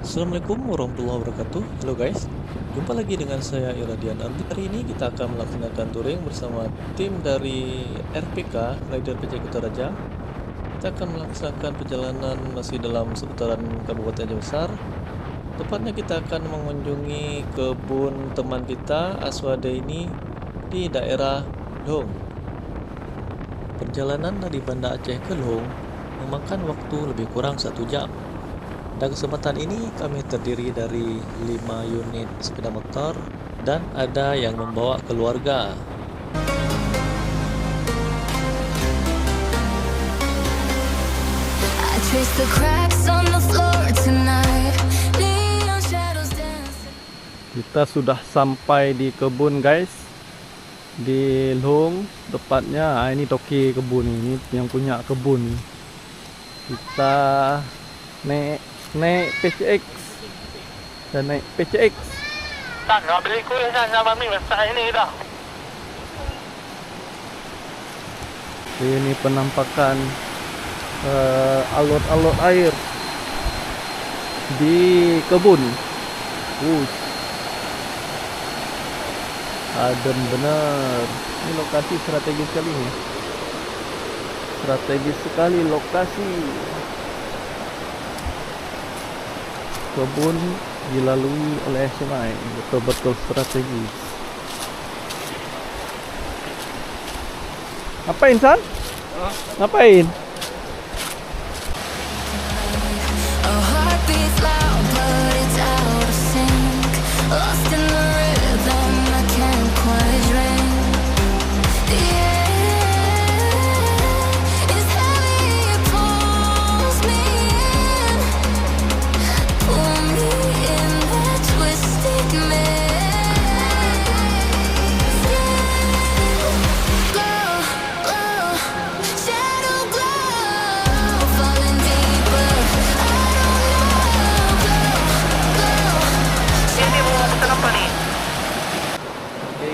Assalamualaikum warahmatullahi wabarakatuh. Halo guys, jumpa lagi dengan saya Iradian Ardi. Hari ini kita akan melaksanakan touring bersama tim dari RPK Rider PJ Kutaraja. Kita akan melaksanakan perjalanan masih dalam seputaran Kabupaten Aceh Besar. Tepatnya kita akan mengunjungi kebun teman kita Aswade ini di daerah Long. Perjalanan dari Banda Aceh ke Long memakan waktu lebih kurang 1 jam. Pada kesempatan ini kami terdiri dari 5 unit sepeda motor dan ada yang membawa keluarga. Kita sudah sampai di kebun guys, di Long tepatnya. Ini toki kebun ini yang punya kebun. Kita naik PCX dan naik PCX. Tak, nggak beli kue sama mie besar ini dah. Ini penampakan alur-alur air di kebun. Adem benar. Ini lokasi strategis sekali nih. Strategis sekali lokasi. Kebun dilalui oleh sungai, betul-betul strategis. Ngapain San? Ngapain?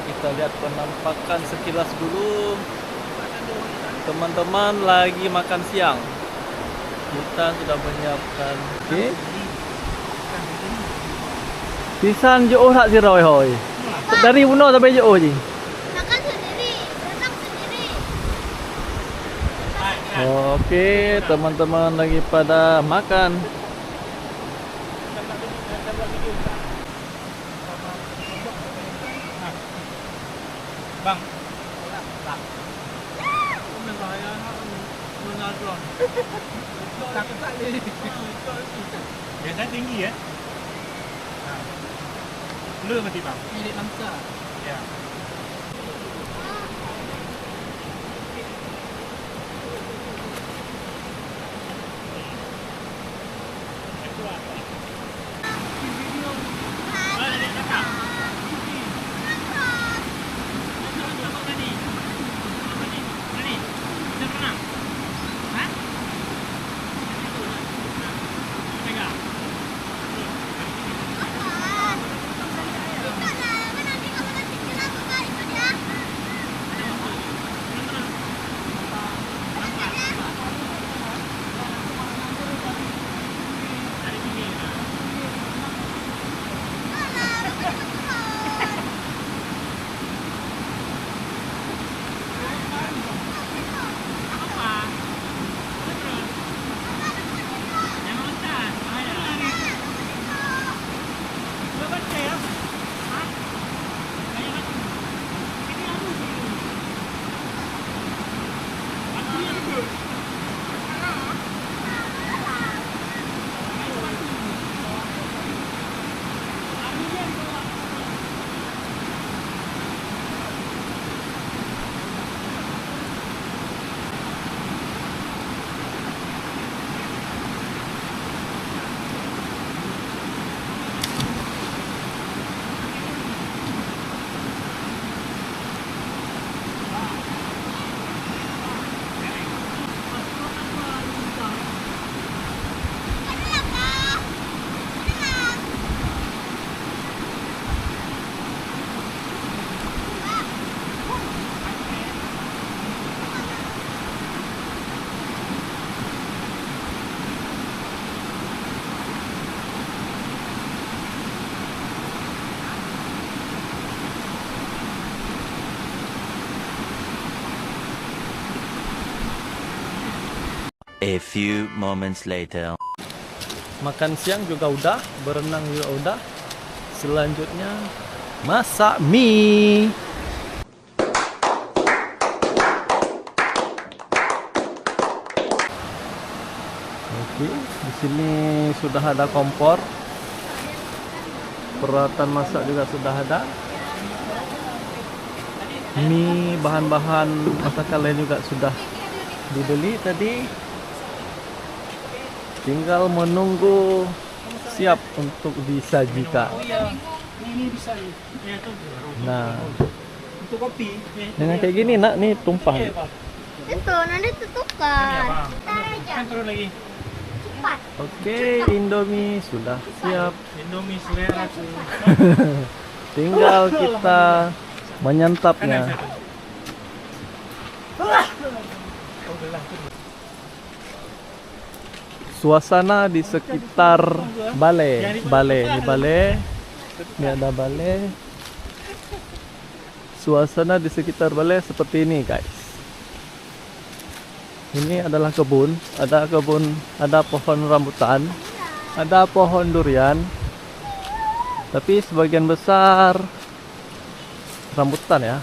Kita lihat penampakan sekilas dulu. Teman-teman lagi makan siang. Kita sudah menyiapkan. Oke. Pisan jauh tak sih Roy hoy. Dari Uno sampai jauh je. Makan sendiri, datang sendiri. Oke, teman-teman lagi pada makan. Bang. Biasanya tinggi ya. Lương mà thì bảo đi đến 5 giờ. Yeah. A few moments later. Makan siang juga udah, berenang juga udah. Selanjutnya masak mie. Oke, di sini sudah ada kompor. Peralatan masak juga sudah ada. Mie, bahan-bahan masakan lain juga sudah dibeli tadi. Tinggal menunggu siap untuk disajikan. Nah, dengan kayak gini nak, nih tumpah. Itu nanti tutukan. Ntar aja. Cepat. Oke, Indomie sudah siap. Indomie selera tuh. Tinggal kita menyantapnya. Suasana di sekitar balai, ini ada balai. Suasana di sekitar balai seperti ini, guys. Ini adalah kebun, ada pohon rambutan, ada pohon durian. Tapi sebagian besar rambutan ya.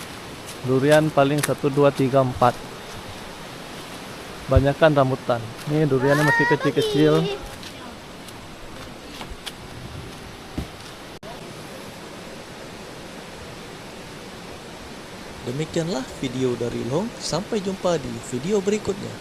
Durian paling 1, 2, 3, 4. Banyakan rambutan. Ini duriannya masih kecil-kecil. Demikianlah video dari Long. Sampai jumpa di video berikutnya.